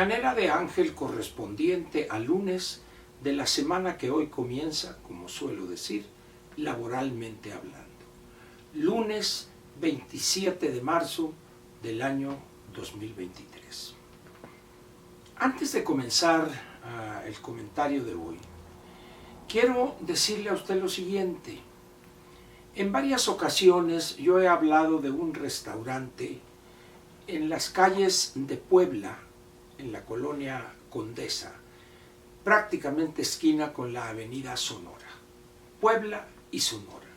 manera de ángel correspondiente al lunes de la semana que hoy comienza, como suelo decir, laboralmente hablando. Lunes 27 de marzo del año 2023. Antes de comenzar el comentario de hoy, quiero decirle a usted lo siguiente. En varias ocasiones yo he hablado de un restaurante en las calles de Puebla, en la colonia Condesa, prácticamente esquina con la avenida Sonora. Puebla y Sonora.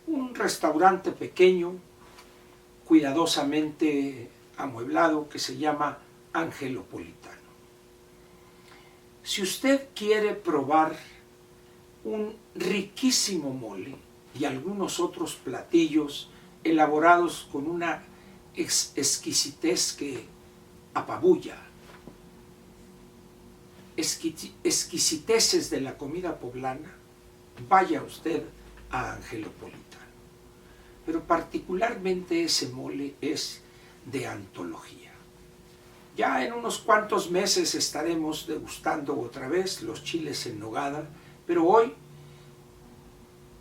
Un restaurante pequeño, cuidadosamente amueblado, que se llama Angelopolitano. Si usted quiere probar un riquísimo mole y algunos otros platillos elaborados con una exquisitez que apabulla, exquisiteces de la comida poblana, vaya usted a Angelopolitano. Pero particularmente ese mole es de antología. Ya en unos cuantos meses estaremos degustando otra vez los chiles en nogada, pero hoy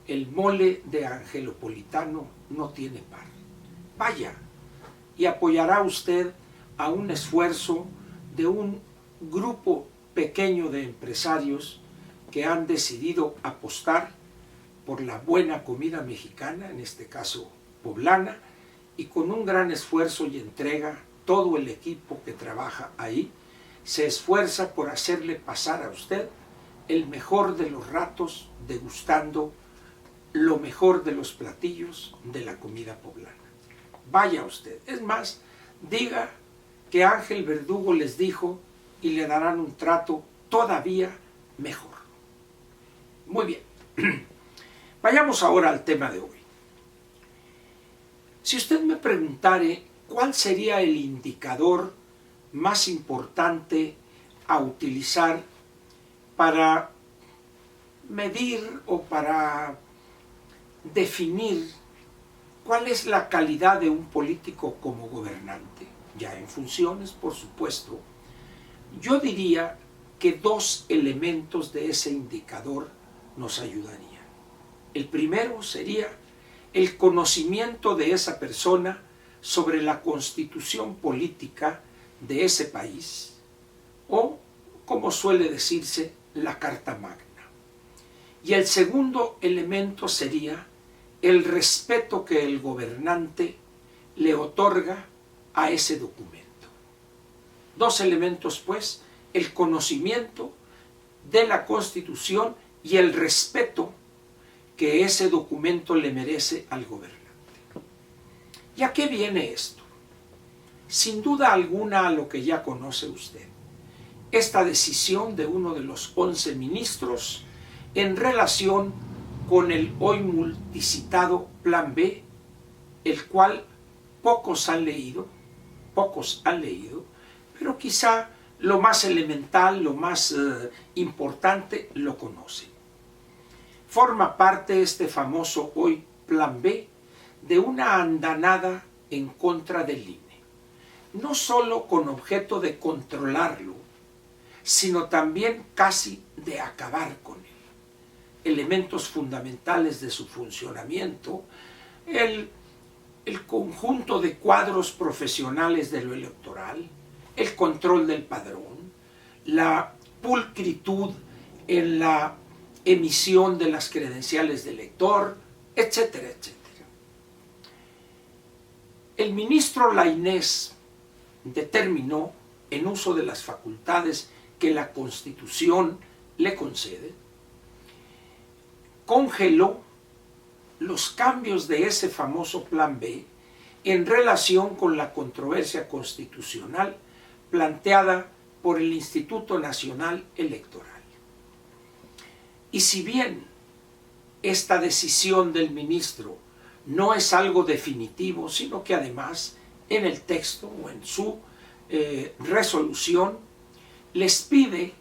el mole de Angelopolitano no tiene par. Vaya, y apoyará usted a un esfuerzo de un grupo pequeño de empresarios que han decidido apostar por la buena comida mexicana, en este caso poblana, y con un gran esfuerzo y entrega, todo el equipo que trabaja ahí se esfuerza por hacerle pasar a usted el mejor de los ratos degustando lo mejor de los platillos de la comida poblana. Vaya usted, es más, diga que Ángel Verdugo les dijo y le darán un trato todavía mejor. Muy bien, vayamos ahora al tema de hoy. Si usted me preguntare cuál sería el indicador más importante a utilizar para medir o para definir cuál es la calidad de un político como gobernante, ya en funciones, por supuesto, yo diría que dos elementos de ese indicador nos ayudarían. El primero sería el conocimiento de esa persona sobre la constitución política de ese país, o, como suele decirse, la Carta Magna. Y el segundo elemento sería el respeto que el gobernante le otorga a ese documento. Dos elementos, pues, el conocimiento de la Constitución y el respeto que ese documento le merece al gobernante. ¿Y a qué viene esto? Sin duda alguna a lo que ya conoce usted. Esta decisión de uno de los 11 ministros en relación con el hoy multicitado Plan B, el cual pocos han leído, pero quizá lo más elemental, lo más importante, lo conocen. Forma parte este famoso hoy Plan B de una andanada en contra del INE, no solo con objeto de controlarlo, sino también casi de acabar con él. Elementos fundamentales de su funcionamiento, el conjunto de cuadros profesionales de lo electoral, el control del padrón, la pulcritud en la emisión de las credenciales de elector, etcétera, etcétera. El ministro Lainez determinó, en uso de las facultades que la Constitución le concede, congeló los cambios de ese famoso Plan B en relación con la controversia constitucional planteada por el Instituto Nacional Electoral. Y si bien esta decisión del ministro no es algo definitivo, sino que además en el texto o en su resolución les pide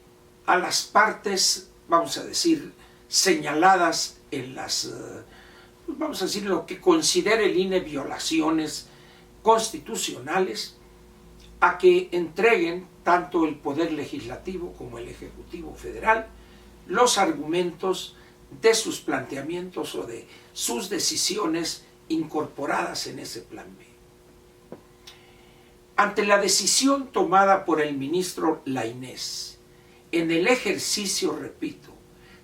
a las partes, vamos a decir, señaladas en las, vamos a decir, lo que considere el INE violaciones constitucionales, a que entreguen tanto el Poder Legislativo como el Ejecutivo Federal, los argumentos de sus planteamientos o de sus decisiones incorporadas en ese plan B. Ante la decisión tomada por el ministro Lainez, en el ejercicio, repito,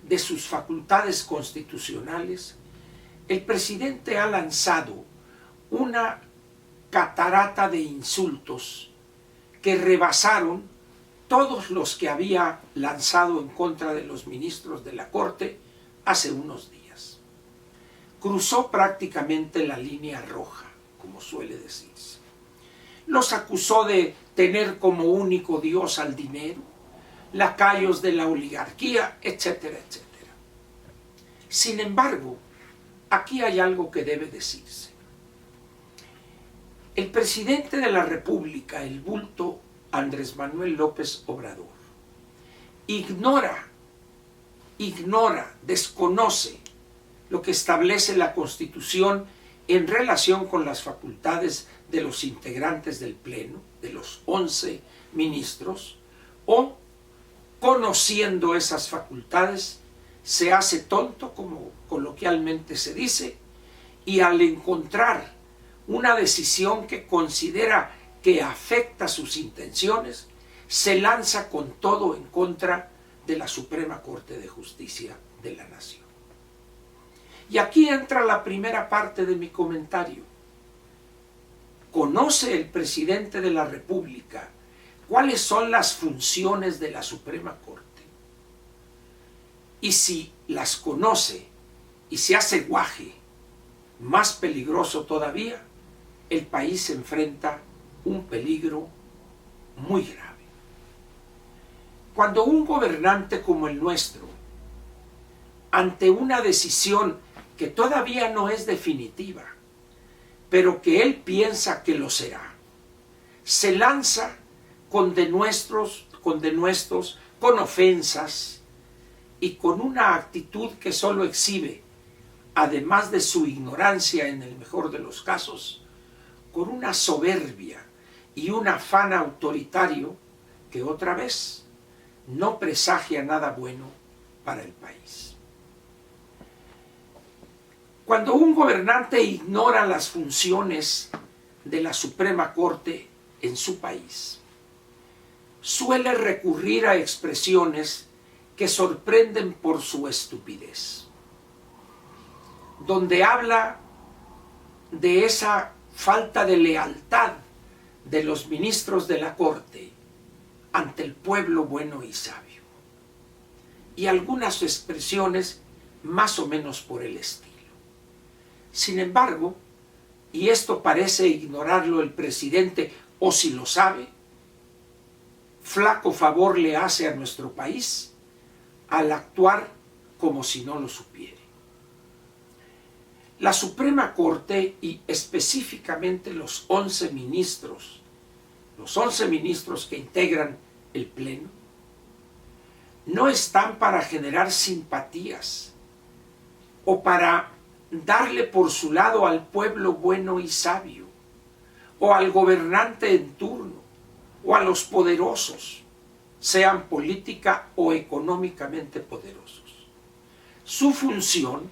de sus facultades constitucionales, el presidente ha lanzado una catarata de insultos que rebasaron todos los que había lanzado en contra de los ministros de la Corte hace unos días. Cruzó prácticamente la línea roja, como suele decirse. Los acusó de tener como único Dios al dinero, lacayos de la oligarquía, etcétera, etcétera. Sin embargo, aquí hay algo que debe decirse. El presidente de la República, el bulto Andrés Manuel López Obrador, ignora, desconoce lo que establece la Constitución en relación con las facultades de los integrantes del Pleno, de los 11 ministros, o conociendo esas facultades, se hace tonto, como coloquialmente se dice, y al encontrar una decisión que considera que afecta sus intenciones, se lanza con todo en contra de la Suprema Corte de Justicia de la Nación. Y aquí entra la primera parte de mi comentario. ¿Conoce el presidente de la República cuáles son las funciones de la Suprema Corte? Y si las conoce y se hace guaje, más peligroso todavía, el país se enfrenta un peligro muy grave. Cuando un gobernante como el nuestro, ante una decisión que todavía no es definitiva, pero que él piensa que lo será, se lanza con denuestos, con ofensas y con una actitud que solo exhibe, además de su ignorancia en el mejor de los casos, con una soberbia y un afán autoritario que otra vez no presagia nada bueno para el país. Cuando un gobernante ignora las funciones de la Suprema Corte en su país, suele recurrir a expresiones que sorprenden por su estupidez, donde habla de esa falta de lealtad de los ministros de la Corte ante el pueblo bueno y sabio, y algunas expresiones más o menos por el estilo. Sin embargo, y esto parece ignorarlo el presidente, o si lo sabe, flaco favor le hace a nuestro país al actuar como si no lo supiera. La Suprema Corte, y específicamente los 11 ministros que integran el Pleno, no están para generar simpatías o para darle por su lado al pueblo bueno y sabio, o al gobernante en turno, o a los poderosos, sean política o económicamente poderosos. Su función,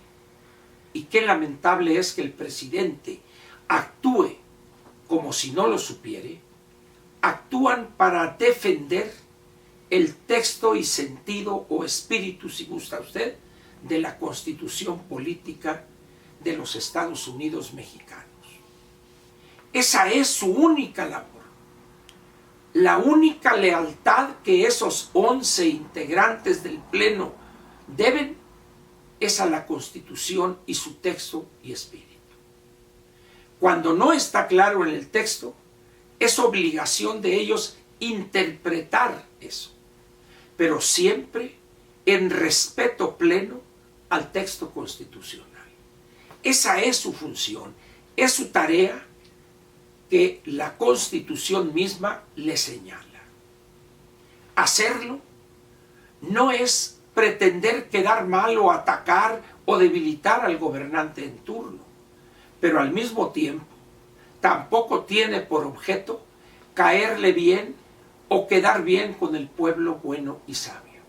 y qué lamentable es que el presidente actúe como si no lo supiere, actúan para defender el texto y sentido o espíritu, si gusta usted, de la Constitución política de los Estados Unidos mexicanos. Esa es su única labor. La única lealtad que esos 11 integrantes del Pleno deben es a la Constitución y su texto y espíritu. Cuando no está claro en el texto, es obligación de ellos interpretar eso, pero siempre en respeto pleno al texto constitucional. Esa es su función, es su tarea que la Constitución misma le señala. Hacerlo no es pretender quedar mal o atacar o debilitar al gobernante en turno, pero al mismo tiempo tampoco tiene por objeto caerle bien o quedar bien con el pueblo bueno y sabio.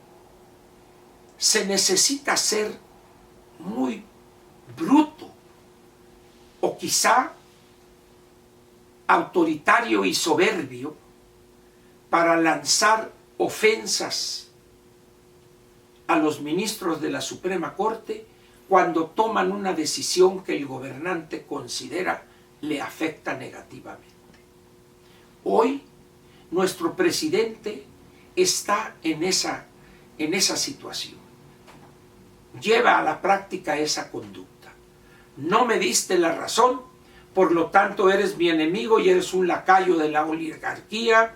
Se necesita ser muy bruto o quizá autoritario y soberbio para lanzar ofensas a los ministros de la Suprema Corte cuando toman una decisión que el gobernante considera le afecta negativamente. Hoy nuestro presidente está en esa situación. Lleva a la práctica esa conducta. No me diste la razón, por lo tanto eres mi enemigo y eres un lacayo de la oligarquía,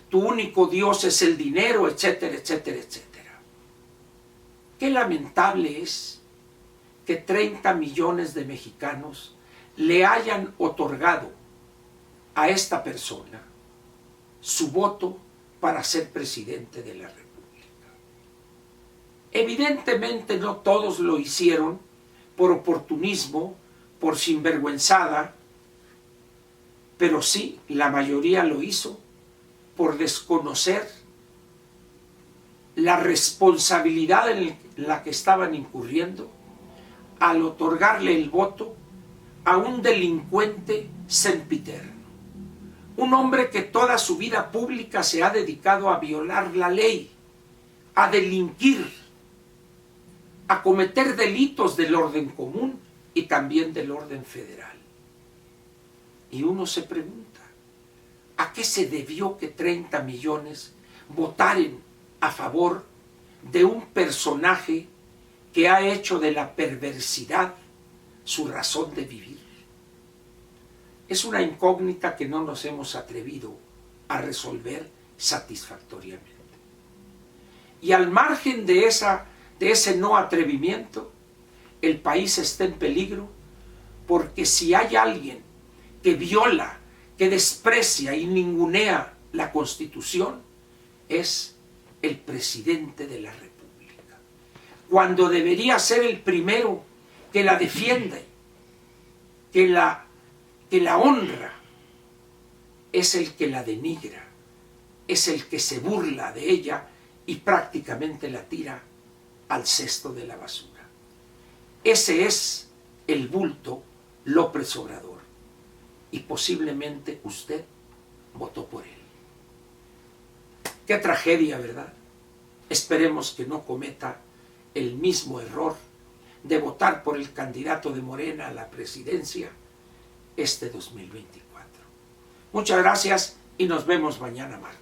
tu único Dios es el dinero, etcétera, etcétera, etcétera. Qué lamentable es que 30 millones de mexicanos le hayan otorgado a esta persona su voto para ser presidente de la República. Evidentemente no todos lo hicieron por oportunismo, por sinvergüenzada, pero sí la mayoría lo hizo por desconocer la responsabilidad en la que estaban incurriendo al otorgarle el voto a un delincuente sempiterno, un hombre que toda su vida pública se ha dedicado a violar la ley, a delinquir, a cometer delitos del orden común y también del orden federal. Y uno se pregunta, ¿a qué se debió que 30 millones votaran a favor de un personaje que ha hecho de la perversidad su razón de vivir? Es una incógnita que no nos hemos atrevido a resolver satisfactoriamente. Y al margen de ese no atrevimiento, el país está en peligro, porque si hay alguien que viola, que desprecia y ningunea la Constitución, es el presidente de la República, cuando debería ser el primero que la defiende, que la honra. Es el que la denigra, es el que se burla de ella y prácticamente la tira al cesto de la basura. Ese es el bulto López Obrador, y posiblemente usted votó por él. Qué tragedia, ¿verdad? Esperemos que no cometa el mismo error de votar por el candidato de Morena a la presidencia este 2024. Muchas gracias y nos vemos mañana martes.